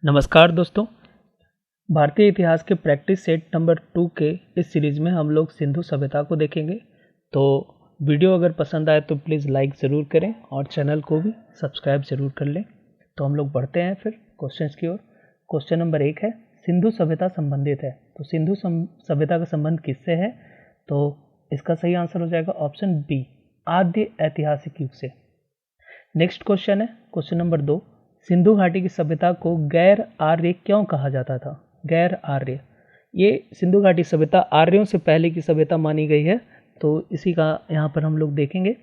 नमस्कार दोस्तों, भारतीय इतिहास के प्रैक्टिस सेट नंबर 2 के इस सीरीज़ में हम लोग सिंधु सभ्यता को देखेंगे। तो वीडियो अगर पसंद आए तो प्लीज़ लाइक ज़रूर करें और चैनल को भी सब्सक्राइब ज़रूर कर लें। तो हम लोग बढ़ते हैं फिर क्वेश्चंस की ओर। क्वेश्चन नंबर 1 है, सिंधु सभ्यता संबंधित है। तो सिंधु सभ्यता का संबंध किससे है? तो इसका सही आंसर हो जाएगा ऑप्शन बी, आद्य ऐतिहासिक युग से। नेक्स्ट क्वेश्चन है क्वेश्चन नंबर 2, सिंधु घाटी की सभ्यता को गैर आर्य क्यों कहा जाता था? गैर आर्य, ये सिंधु घाटी सभ्यता आर्यों से पहले की सभ्यता मानी गई है। तो इसी का यहाँ पर हम लोग देखेंगे।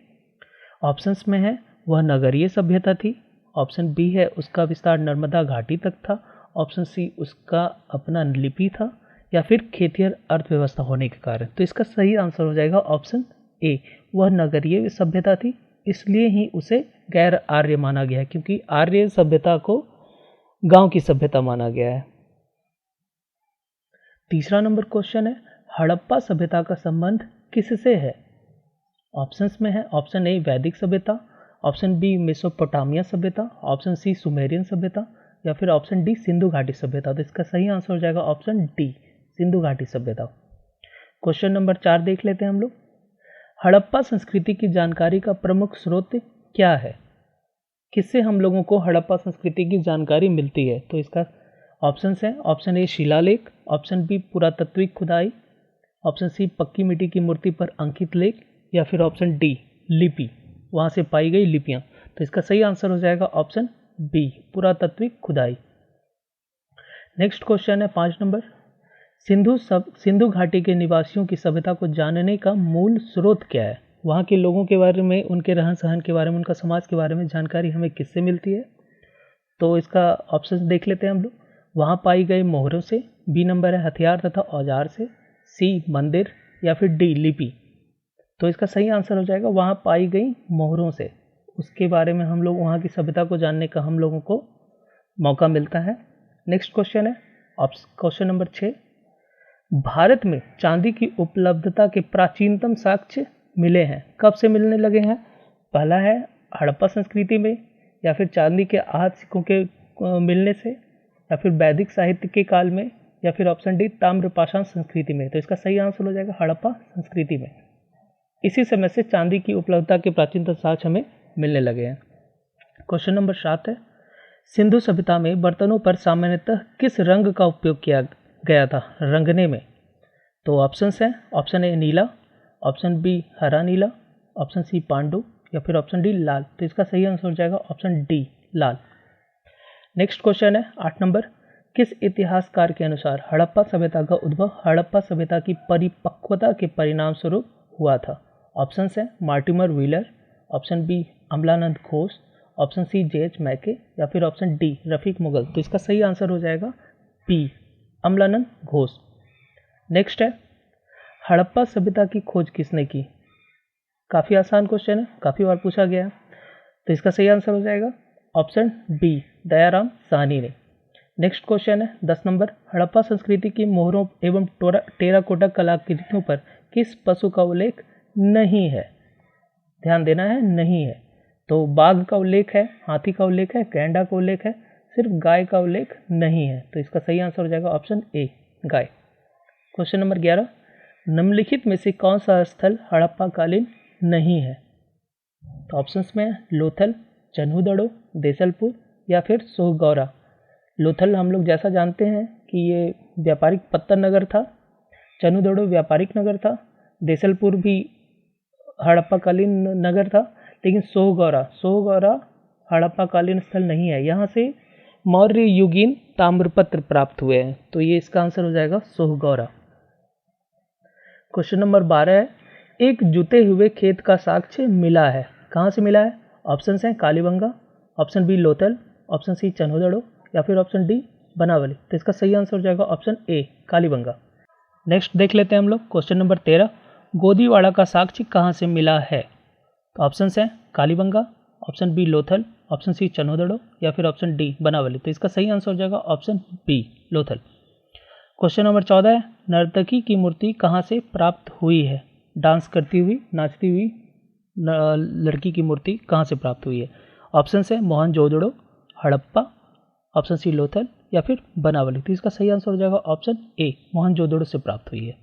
ऑप्शंस में है वह नगरीय सभ्यता थी, ऑप्शन बी है उसका विस्तार नर्मदा घाटी तक था, ऑप्शन सी उसका अपना लिपि था, या फिर खेतिहर अर्थव्यवस्था होने के कारण। तो इसका सही आंसर हो जाएगा ऑप्शन ए, वह नगरीय सभ्यता थी, इसलिए ही उसे गैर आर्य माना गया है, क्योंकि आर्य सभ्यता को गांव की सभ्यता माना गया है। तीसरा नंबर क्वेश्चन है, हड़प्पा सभ्यता का संबंध किससे है? ऑप्शंस में है ऑप्शन ए वैदिक सभ्यता, ऑप्शन बी मेसोपोटामिया सभ्यता, ऑप्शन सी सुमेरियन सभ्यता, या फिर ऑप्शन डी सिंधु घाटी सभ्यता। तो इसका सही आंसर हो जाएगा ऑप्शन डी, सिंधु घाटी सभ्यता। क्वेश्चन नंबर 4 देख लेते हैं हम लोग। हड़प्पा संस्कृति की जानकारी का प्रमुख स्रोत क्या है? किससे हम लोगों को हड़प्पा संस्कृति की जानकारी मिलती है? तो इसका ऑप्शंस है ऑप्शन ए शिलालेख, ऑप्शन बी पुरातात्विक खुदाई, ऑप्शन सी पक्की मिट्टी की मूर्ति पर अंकित लेख, या फिर ऑप्शन डी लिपि, वहाँ से पाई गई लिपियाँ। तो इसका सही आंसर हो जाएगा ऑप्शन बी, पुरातात्विक खुदाई। नेक्स्ट क्वेश्चन है 5 नंबर, सिंधु घाटी के निवासियों की सभ्यता को जानने का मूल स्रोत क्या है? वहाँ के लोगों के बारे में, उनके रहन सहन के बारे में, उनका समाज के बारे में जानकारी हमें किससे मिलती है? तो इसका ऑप्शन देख लेते हैं हम लोग। वहाँ पाई गई मोहरों से, बी नंबर है हथियार तथा औजार से, सी मंदिर, या फिर डी लिपि। तो इसका सही आंसर हो जाएगा वहाँ पाई गई मोहरों से, उसके बारे में हम लोग वहाँ की सभ्यता को जानने का हम लोगों को मौका मिलता है। नेक्स्ट क्वेश्चन है क्वेश्चन नंबर 6, भारत में चांदी की उपलब्धता के प्राचीनतम साक्ष्य मिले हैं। कब से मिलने लगे हैं? पहला है हड़प्पा संस्कृति में, या फिर चांदी के आहत सिक्कों के मिलने से, या फिर वैदिक साहित्य के काल में, या फिर ऑप्शन डी ताम्रपाषाण संस्कृति में। तो इसका सही आंसर हो जाएगा हड़प्पा संस्कृति में। इसी समय से चांदी की उपलब्धता के प्राचीनतम साक्ष्य हमें मिलने लगे हैं। क्वेश्चन नंबर 7 है, सिंधु सभ्यता में बर्तनों पर सामान्यतः किस रंग का उपयोग किया गया था रंगने में? तो ऑप्शंस हैं ऑप्शन ए नीला, ऑप्शन बी हरा नीला, ऑप्शन सी पांडु, या फिर ऑप्शन डी लाल। तो इसका सही आंसर हो जाएगा ऑप्शन डी लाल। नेक्स्ट क्वेश्चन है 8 नंबर, किस इतिहासकार के अनुसार हड़प्पा सभ्यता का उद्भव हड़प्पा सभ्यता की परिपक्वता के परिणाम स्वरूप हुआ था? ऑप्शंस हैं Mortimer Wheeler, option B Amalananda Ghosh, option C J H. Mackay, या फिर ऑप्शन डी रफीक मुगल। तो इसका सही आंसर हो जाएगा बी, अमलानंद घोष। नेक्स्ट है, हड़प्पा सभ्यता की खोज किसने की? काफ़ी आसान क्वेश्चन है, काफ़ी बार पूछा गया है। तो इसका सही आंसर हो जाएगा ऑप्शन बी, दयाराम साहनी ने। नेक्स्ट क्वेश्चन है 10 नंबर, हड़प्पा संस्कृति की मोहरों एवं टेराकोटा कलाकृतियों पर किस पशु का उल्लेख नहीं है? ध्यान देना है, नहीं है। तो बाघ का उल्लेख है, हाथी का उल्लेख है, गैंडा का उल्लेख है, सिर्फ गाय का उल्लेख नहीं है। तो इसका सही आंसर हो जाएगा option A, guy. Question number 11, निम्नलिखित में से कौन सा स्थल हड़प्पा कालीन नहीं है? तो ऑप्शंस में लोथल, चन्हुदड़ो, देसलपुर, या फिर सोहगौरा। लोथल हम लोग जैसा जानते हैं कि ये व्यापारिक पत्तन नगर था, चन्हुदड़ो व्यापारिक नगर था, देसलपुर भी हड़प्पा कालीन नगर था, लेकिन सोहगौरा हड़प्पा कालीन स्थल नहीं है। यहाँ से मौर्य युगीन ताम्रपत्र प्राप्त हुए हैं। तो ये इसका आंसर हो जाएगा सोहगौरा। क्वेश्चन नंबर 12 है, एक जुते हुए खेत का साक्ष्य मिला है। कहाँ से मिला है? ऑप्शन हैं Kalibangan, option B Lothal, option C Chanhudaro, या फिर ऑप्शन डी बनावली। तो इसका सही आंसर हो जाएगा ऑप्शन ए, कालीबंगा। नेक्स्ट देख लेते हैं हम लोग क्वेश्चन नंबर 13, गोदीवाड़ा का साक्ष्य कहाँ से मिला है? तो ऑप्शन हैं Kalibangan, option B Lothal, option C Chanhudaro, या फिर ऑप्शन डी बनावली। तो इसका सही आंसर हो जाएगा option B, Lothal. Question number 14 है, नर्तकी की मूर्ति कहाँ से प्राप्त हुई है? डांस करती हुई, नाचती हुई लड़की की मूर्ति कहाँ से प्राप्त हुई है? ऑप्शन है मोहनजोदड़ो, हड़प्पा, ऑप्शन सी लोथल, या फिर बनावली। तो इसका सही आंसर हो जाएगा ऑप्शन ए, मोहनजोदड़ो से प्राप्त हुई है।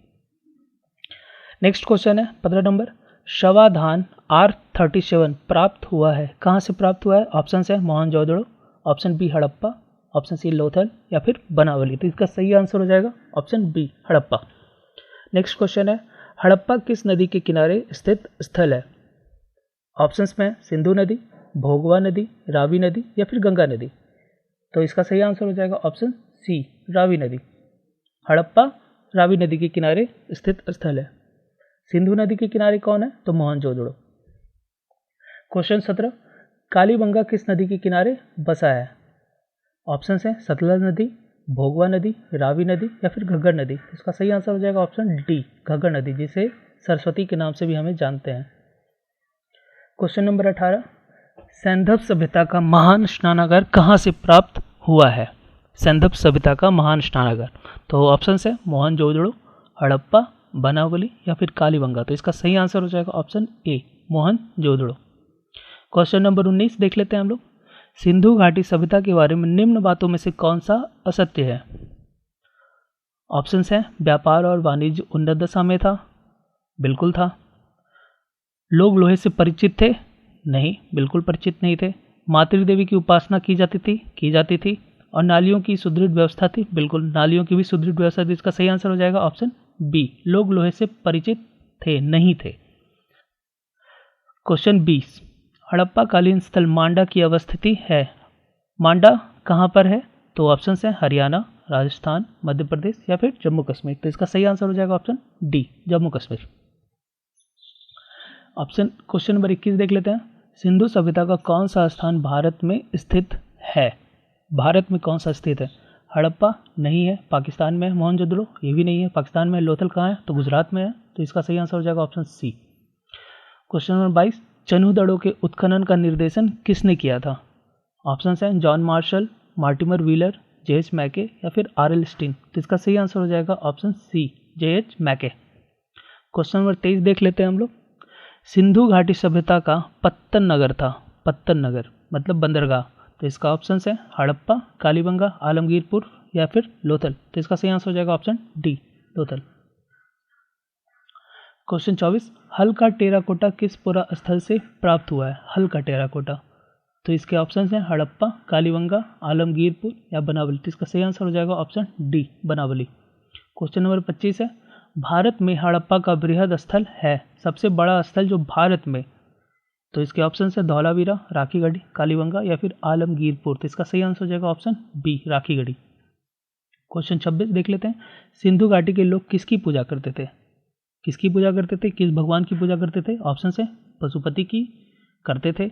नेक्स्ट क्वेश्चन है 15 नंबर, शवाधान R37 प्राप्त हुआ है, कहाँ से प्राप्त हुआ है? ऑप्शन है Mohenjodaro, option B Harappa, option C Lothal या फिर बनावली। तो इसका सही आंसर हो जाएगा option B Harappa. Next question है, हड़प्पा किस नदी के किनारे स्थित स्थल है? ऑप्शंस में सिंधु नदी, भोगवा नदी, रावी नदी या फिर गंगा नदी। तो इसका सही आंसर हो जाएगा ऑप्शन सी, रावी नदी। हड़प्पा रावी नदी के किनारे स्थित स्थल है। सिंधु नदी के किनारे कौन है? तो मोहनजोदड़ो। क्वेश्चन 17, कालीबंगा किस नदी के किनारे बसा है? ऑप्शन है सतलज नदी, भोगवा नदी, रावी नदी या फिर घग्गर नदी। इसका सही आंसर हो जाएगा ऑप्शन डी, घग्गर नदी, जिसे सरस्वती के नाम से भी हमें जानते हैं। क्वेश्चन नंबर 18, सैंधव सभ्यता का महान स्नानागार कहाँ से प्राप्त हुआ है? सैंधव सभ्यता का महान स्नानागार, तो ऑप्शन है मोहनजोदड़ो, हड़प्पा, बनावली या फिर कालीबंगा। तो इसका सही आंसर हो जाएगा option A, Mohenjodaro. Question number 19 देख लेते हैं हम लोग, सिंधु घाटी सभ्यता के बारे में निम्न बातों में से कौन सा असत्य है? ऑप्शन है व्यापार और वाणिज्य उन्नत दशा में था, बिल्कुल था। लोग लोहे से परिचित थे, नहीं, बिल्कुल परिचित नहीं थे। मातृदेवी की उपासना की जाती थी। और नालियों की सुदृढ़ व्यवस्था थी, बिल्कुल, नालियों की भी सुदृढ़ व्यवस्था थी। इसका सही आंसर हो जाएगा ऑप्शन बी, लोग लोहे से परिचित थे, नहीं थे। क्वेश्चन 20, हड़प्पा कालीन स्थल मांडा की अवस्थिति है। मांडा कहाँ पर है? तो ऑप्शन है हरियाणा, राजस्थान, मध्य प्रदेश या फिर जम्मू कश्मीर। तो इसका सही आंसर हो जाएगा option D, Jammu Kashmir. Question number 21 देख लेते हैं, सिंधु सभ्यता का कौन सा स्थान भारत में स्थित है? भारत में कौन सा स्थित है? हड़प्पा नहीं है, पाकिस्तान में है। मोहनजोदड़ो ये भी नहीं है, पाकिस्तान में है। लोथल कहाँ है? तो गुजरात में है। तो इसका सही आंसर हो जाएगा ऑप्शन सी। क्वेश्चन नंबर 22, चन्हू के उत्खनन का निर्देशन किसने किया था? ऑप्शन है John Marshall, Mortimer wheeler, J.H. मैके या फिर R.L. स्टीन। तो इसका सही आंसर हो जाएगा ऑप्शन सी, J.H. मैके। क्वेश्चन नंबर 23 देख लेते हैं हम लोग, सिंधु घाटी सभ्यता का पत्तन नगर था, पत्तन नगर मतलब बंदरगाह। तो इसका ऑप्शन है हड़प्पा, कालीबंगा, आलमगीरपुर या फिर लोथल। तो इसका सही आंसर हो जाएगा ऑप्शन डी, लोथल। क्वेश्चन 24, हल का टेराकोटा किस पुरा स्थल से प्राप्त हुआ है? हल का टेराकोटा, तो इसके ऑप्शन हैं हड़प्पा, कालीबंगा, आलमगीरपुर या बनावली। तो इसका सही आंसर हो जाएगा ऑप्शन डी, बनावली। क्वेश्चन नंबर 25 है, भारत में हड़प्पा का बृहद स्थल है, सबसे बड़ा स्थल जो भारत में। तो इसके ऑप्शन है धौलावीरा, राखीगढ़ी, कालीबंगा या फिर आलमगीरपुर। तो इसका सही आंसर हो जाएगा ऑप्शन बी, राखीगढ़ी। क्वेश्चन 26 देख लेते हैं, सिंधु घाटी के लोग किसकी पूजा करते थे? किसकी पूजा करते थे? किस भगवान की पूजा करते थे? ऑप्शन है पशुपति की करते थे,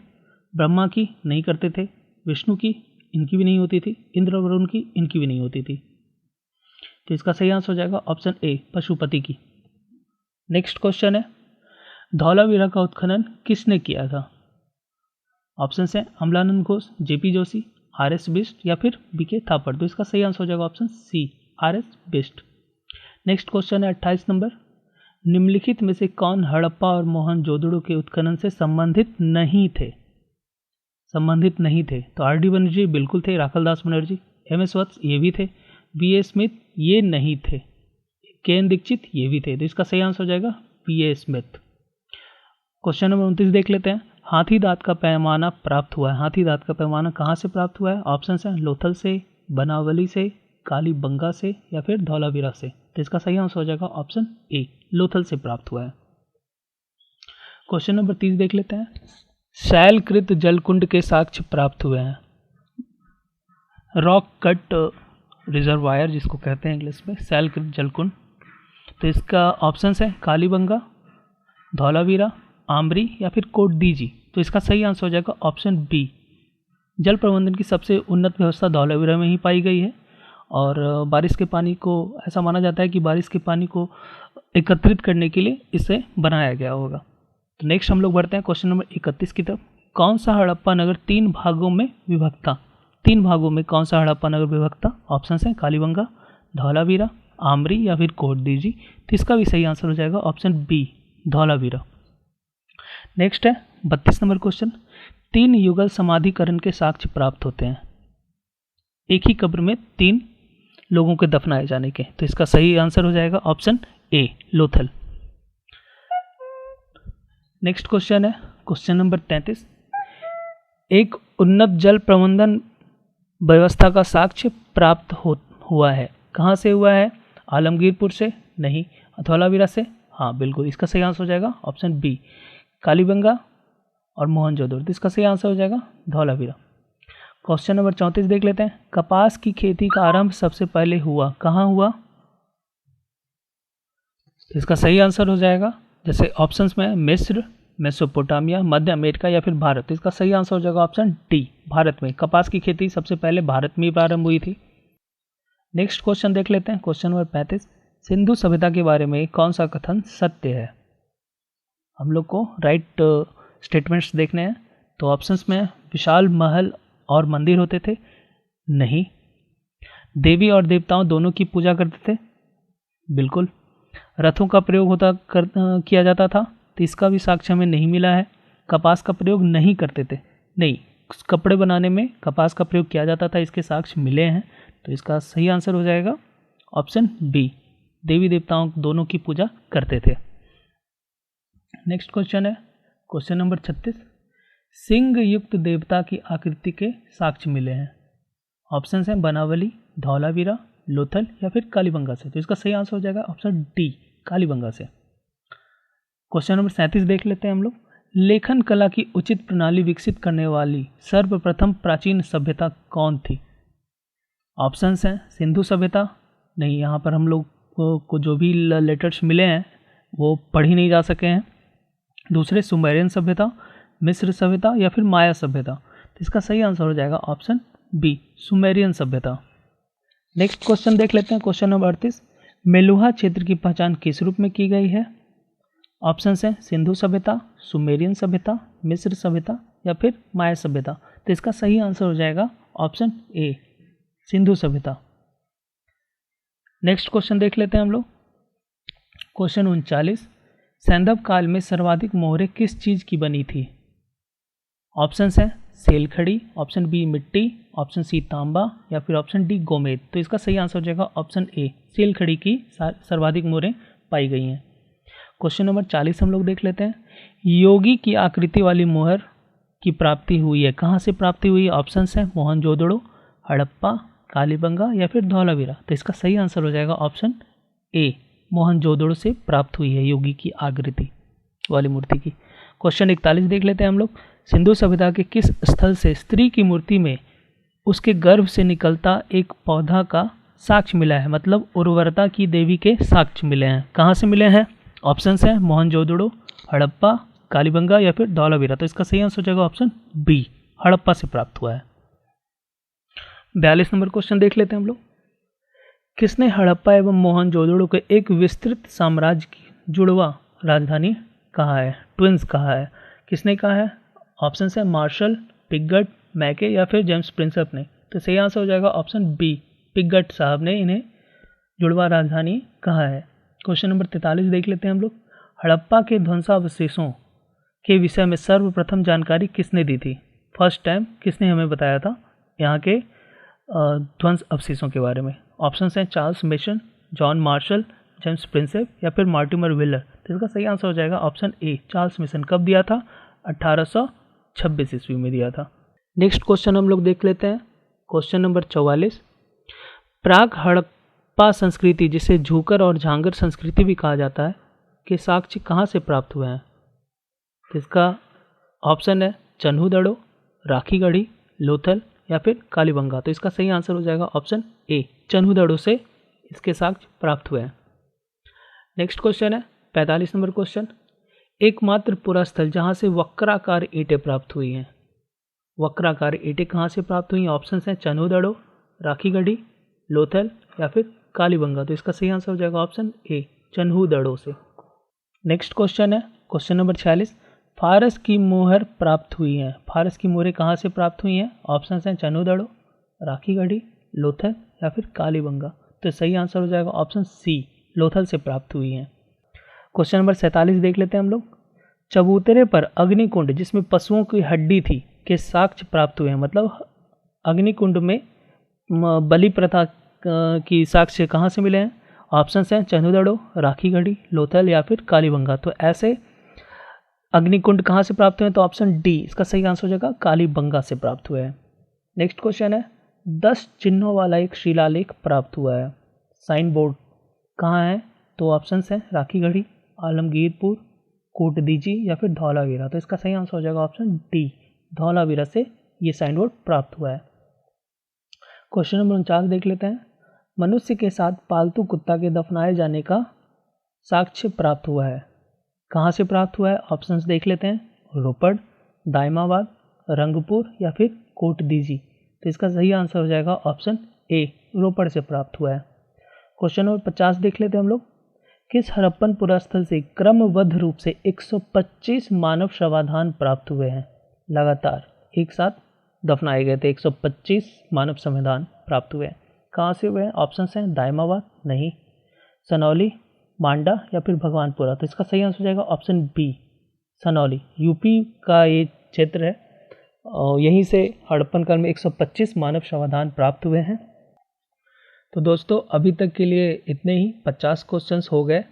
ब्रह्मा की नहीं करते थे, विष्णु की इनकी भी नहीं होती थी, इंद्र वरुण की इनकी भी नहीं होती थी। तो इसका सही आंसर हो जाएगा ऑप्शन ए, पशुपति की। नेक्स्ट क्वेश्चन है, धौलावीरा का उत्खनन किसने किया था? ऑप्शन है अमलानंद घोष, जेपी जोशी, R.S. बिष्ट या फिर BK थापड़। तो इसका सही आंसर हो जाएगा option C, R.S. Bisht. Next question है 28 नंबर, निम्नलिखित में से कौन हड़प्पा और मोहनजोदड़ो के उत्खनन से संबंधित नहीं थे? संबंधित नहीं थे, तो R.D. बनर्जी बिल्कुल थे, राखल दास बनर्जी, M.S. वत्स ये भी थे, B.A. स्मिथ ये नहीं थे, K.N. दीक्षित ये भी थे। तो इसका सही आंसर हो जाएगा B.A. स्मिथ। क्वेश्चन नंबर 29 देख लेते हैं, हाथी दांत का पैमाना प्राप्त हुआ है। हाथी दांत का पैमाना कहाँ से प्राप्त हुआ है? ऑप्शन है लोथल से, बनावली से, कालीबंगा से या फिर धौलावीरा से। तो इसका सही आंसर हो जाएगा ऑप्शन ए, लोथल से प्राप्त हुआ है। क्वेश्चन नंबर 30 देख लेते हैं, शैलकृत जलकुंड के साक्ष्य प्राप्त हुए हैं। रॉक कट रिजर्वायर जिसको कहते हैं इंग्लिश में, शैलकृत जलकुंड। तो इसका ऑप्शन है कालीबंगा, धौलावीरा, आमरी या फिर कोटदीजी। तो इसका सही आंसर हो जाएगा ऑप्शन बी, जल प्रबंधन की सबसे उन्नत व्यवस्था धौलावीरा में ही पाई गई है। और बारिश के पानी को, ऐसा माना जाता है कि बारिश के पानी को एकत्रित करने के लिए इसे बनाया गया होगा। तो नेक्स्ट हम लोग बढ़ते हैं क्वेश्चन नंबर 31 की तरफ, कौन सा हड़प्पा नगर 3 भागों में विभक्त था? 3 भागों में कौन सा हड़प्पा नगर विभक्त था? ऑप्शन है कालीबंगा, धौलावीरा, आमरी या फिर कोटदीजी। तो इसका भी सही आंसर हो जाएगा ऑप्शन बी, धौलावीरा। नेक्स्ट है 32 नंबर क्वेश्चन, 3 युगल समाधिकरण के साक्ष्य प्राप्त होते हैं। एक ही कब्र में 3 लोगों के दफनाए जाने के। तो इसका सही आंसर हो जाएगा option A, Lothal. Next question है क्वेश्चन नंबर 33। एक उन्नत जल प्रबंधन व्यवस्था का साक्ष्य प्राप्त हुआ है, कहाँ से हुआ है? आलमगीरपुर से? नहीं। धौलावीरा से? हाँ बिल्कुल, इसका सही आंसर हो जाएगा ऑप्शन बी, कालीबंगा और मोहनजोदड़ो। तो इसका सही आंसर हो जाएगा धौलावीरा। क्वेश्चन नंबर 34 देख लेते हैं। कपास की खेती का आरंभ सबसे पहले हुआ, कहाँ हुआ? तो इसका सही आंसर हो जाएगा, जैसे ऑप्शंस में मिस्र, मेसोपोटामिया, मध्य अमेरिका या फिर भारत। तो इसका सही आंसर हो जाएगा ऑप्शन डी, भारत में। कपास की खेती सबसे पहले भारत में ही प्रारंभ हुई थी। नेक्स्ट क्वेश्चन देख लेते हैं क्वेश्चन नंबर 35। सिंधु सभ्यता के बारे में कौन सा कथन सत्य है? हम लोग को राइट स्टेटमेंट्स देखने हैं। तो ऑप्शंस में विशाल महल और मंदिर होते थे? नहीं। देवी और देवताओं दोनों की पूजा करते थे? बिल्कुल। रथों का प्रयोग किया जाता था? तो इसका भी साक्ष्य हमें नहीं मिला है। कपास का प्रयोग नहीं करते थे? नहीं। कपड़े बनाने में कपास का प्रयोग किया जाता था, इसके साक्ष्य मिले हैं। तो इसका सही आंसर हो जाएगा ऑप्शन बी, देवी देवताओं दोनों की पूजा करते थे। नेक्स्ट क्वेश्चन है क्वेश्चन नंबर 36। सिंह युक्त देवता की आकृति के साक्ष्य मिले हैं। ऑप्शन हैं बनावली, धौलावीरा, लोथल या फिर कालीबंगा से। तो इसका सही आंसर हो जाएगा ऑप्शन डी, कालीबंगा से। क्वेश्चन नंबर 37 देख लेते हैं हम लोग। लेखन कला की उचित प्रणाली विकसित करने वाली सर्वप्रथम प्राचीन सभ्यता कौन थी? ऑप्शंस हैं सिंधु सभ्यता, नहीं, यहाँ पर हम लोग को जो भी लेटर्स मिले हैं वो पढ़ ही नहीं जा सके हैं। दूसरे सुमेरियन सभ्यता, मिस्र सभ्यता या फिर माया सभ्यता। तो इसका सही आंसर हो जाएगा ऑप्शन बी, सुमेरियन सभ्यता। नेक्स्ट क्वेश्चन देख लेते हैं क्वेश्चन नंबर 38। मेलुहा क्षेत्र की पहचान किस रूप में की गई है? ऑप्शंस हैं सिंधु सभ्यता, सुमेरियन सभ्यता, मिस्र सभ्यता या फिर माया सभ्यता। तो इसका सही आंसर हो जाएगा ऑप्शन ए, सिंधु सभ्यता। नेक्स्ट क्वेश्चन देख लेते हैं हम लोग क्वेश्चन 39। सैंधव काल में सर्वाधिक मोहरें किस चीज़ की बनी थी? ऑप्शंस हैं सेलखड़ी, ऑप्शन बी मिट्टी, ऑप्शन सी तांबा या फिर ऑप्शन डी गोमेद। तो इसका सही आंसर हो जाएगा ऑप्शन ए, सेलखड़ी की सर्वाधिक मोहरें पाई गई हैं। क्वेश्चन नंबर 40 हम लोग देख लेते हैं। योगी की आकृति वाली मोहर की प्राप्ति हुई है, कहाँ से प्राप्ति हुई है? ऑप्शंस हैं मोहनजोदड़ो, हड़प्पा, कालीबंगा या फिर धौलावीरा। तो इसका सही आंसर हो जाएगा ऑप्शन ए, मोहनजोदड़ो से प्राप्त हुई है योगी की आकृति वाली मूर्ति की। क्वेश्चन 41 देख लेते हैं हम लोग। सिंधु सभ्यता के किस स्थल से स्त्री की मूर्ति में उसके गर्भ से निकलता एक पौधा का साक्ष्य मिला है, मतलब उर्वरता की देवी के साक्ष्य मिले हैं? कहाँ से मिले हैं? ऑप्शंस हैं मोहनजोदड़ो, हड़प्पा, कालीबंगा या फिर धौलावीरा। तो इसका सही आंसर हो जाएगा ऑप्शन बी, हड़प्पा से प्राप्त हुआ है। 42 नंबर क्वेश्चन देख लेते हैं हम लोग। किसने हड़प्पा एवं मोहनजोदड़ो के एक विस्तृत साम्राज्य की जुड़वा राजधानी कहा है, ट्विंस कहा है? किसने कहा है? ऑप्शन है मार्शल, पिगट, मैके या फिर जेम्स प्रिंसेप ने। तो सही आंसर हो जाएगा ऑप्शन बी, पिगट साहब ने इन्हें जुड़वा राजधानी कहा है। क्वेश्चन नंबर 43 देख लेते हैं हम लोग। हड़प्पा के ध्वंसावशेषों के विषय में सर्वप्रथम जानकारी किसने दी थी? फर्स्ट टाइम किसने हमें बताया था यहाँ के ध्वंस अवशेषों के बारे में? ऑप्शन हैं Charles mason, John Marshall, James Prinsep या फिर मार्टिमर व्हीलर। तो इसका सही आंसर हो जाएगा ऑप्शन ए, चार्ल्स मेसन। कब दिया था? 1826 ईस्वी में दिया था। नेक्स्ट क्वेश्चन हम लोग देख लेते हैं क्वेश्चन नंबर 44। प्राग हड़प्पा संस्कृति, जिसे झूकर और झांगर संस्कृति भी कहा जाता है, के साक्ष्य कहाँ से प्राप्त हुए हैं? तो इसका ऑप्शन है चन्हूदड़ो, राखीगढ़ी, लोथल या फिर कालीबंगा। तो इसका सही आंसर हो जाएगा ऑप्शन ए, चन्हूदड़ो से इसके साक्ष्य प्राप्त हुए हैं। नेक्स्ट क्वेश्चन है 45 नंबर क्वेश्चन। एकमात्र पुरा स्थल जहाँ से वक्राकार ईंटें प्राप्त हुई हैं, वक्राकार ईंटें कहाँ से प्राप्त हुई हैं? ऑप्शन हैं चन्हूदड़ो, राखीगढ़ी, लोथल या फिर कालीबंगा। तो इसका सही आंसर हो जाएगा ऑप्शन ए, चन्हूदड़ो से। नेक्स्ट क्वेश्चन है क्वेश्चन नंबर 46। फारस की मोहर प्राप्त हुई हैं, फारस की मोहरें कहाँ से प्राप्त हुई हैं? ऑप्शन हैं चन्हूदड़ो, राखीगढ़ी, लोथल या फिर कालीबंगा। तो सही आंसर हो जाएगा ऑप्शन सी, लोथल से प्राप्त हुई हैं। क्वेश्चन नंबर 47 देख लेते हैं हम लोग। चबूतरे पर अग्निकुंड जिसमें पशुओं की हड्डी थी के साक्ष्य प्राप्त हुए हैं, मतलब अग्निकुंड में बलि प्रथा की साक्ष्य कहाँ से मिले हैं? ऑप्शन हैं चंदुदड़ो, राखीगढ़ी, लोथल या फिर कालीबंगा। तो ऐसे अग्निकुंड कहाँ से प्राप्त हुए? तो ऑप्शन डी इसका सही आंसर हो जाएगा, कालीबंगा से प्राप्त हुए हैं। नेक्स्ट क्वेश्चन है 10 चिन्हों वाला एक शिलालेख प्राप्त हुआ है, साइन बोर्ड कहाँ है? तो ऑप्शन हैं राखीगढ़ी, आलमगीरपुर, कोटदीजी या फिर धौलावीरा। तो इसका सही आंसर हो जाएगा ऑप्शन डी, धौलावीरा से ये साइन बोर्ड प्राप्त हुआ है। क्वेश्चन नंबर 49 देख लेते हैं। मनुष्य के साथ पालतू कुत्ता के दफनाए जाने का साक्ष्य प्राप्त हुआ है, कहाँ से प्राप्त हुआ है? ऑप्शंस देख लेते हैं, रोपड़, दायमाबाद, रंगपुर या फिर कोटदीजी। तो इसका सही आंसर हो जाएगा ऑप्शन ए, रोपड़ से प्राप्त हुआ है। क्वेश्चन नंबर 50 देख लेते हैं हम लोग। किस हड़प्पन पुरास्थल से क्रमबद्ध रूप से 125 मानव शवाधान प्राप्त हुए हैं? लगातार एक साथ दफनाए गए थे 125 मानव शवाधान प्राप्त हुए हैं। कहाँ से हुए हैं? ऑप्शंस हैं दायमाबाद नहीं, सनौली, मांडा या फिर भगवानपुरा। तो इसका सही आंसर हो जाएगा ऑप्शन बी, सनौली। यूपी का ये क्षेत्र है और यहीं से हड़प्पन काल में 125 मानव शवाधान प्राप्त हुए हैं। तो दोस्तों अभी तक के लिए इतने ही, 50 क्वेश्चंस हो गए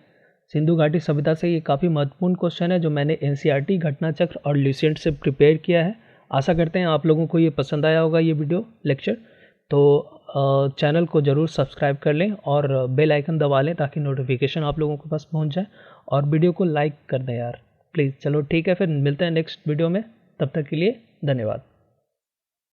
सिंधु घाटी सभ्यता से। ये काफ़ी महत्वपूर्ण क्वेश्चन है जो मैंने एनसीईआरटी, घटनाचक्र और ल्यूसेंट से प्रिपेयर किया है। आशा करते हैं आप लोगों को ये पसंद आया होगा ये वीडियो लेक्चर। तो चैनल को ज़रूर सब्सक्राइब कर लें और बेल आइकन दबा लें ताकि नोटिफिकेशन आप लोगों के पास पहुंच जाए, और वीडियो को लाइक कर दें यार प्लीज़। चलो ठीक है, फिर मिलते हैं नेक्स्ट वीडियो में, तब तक के लिए धन्यवाद।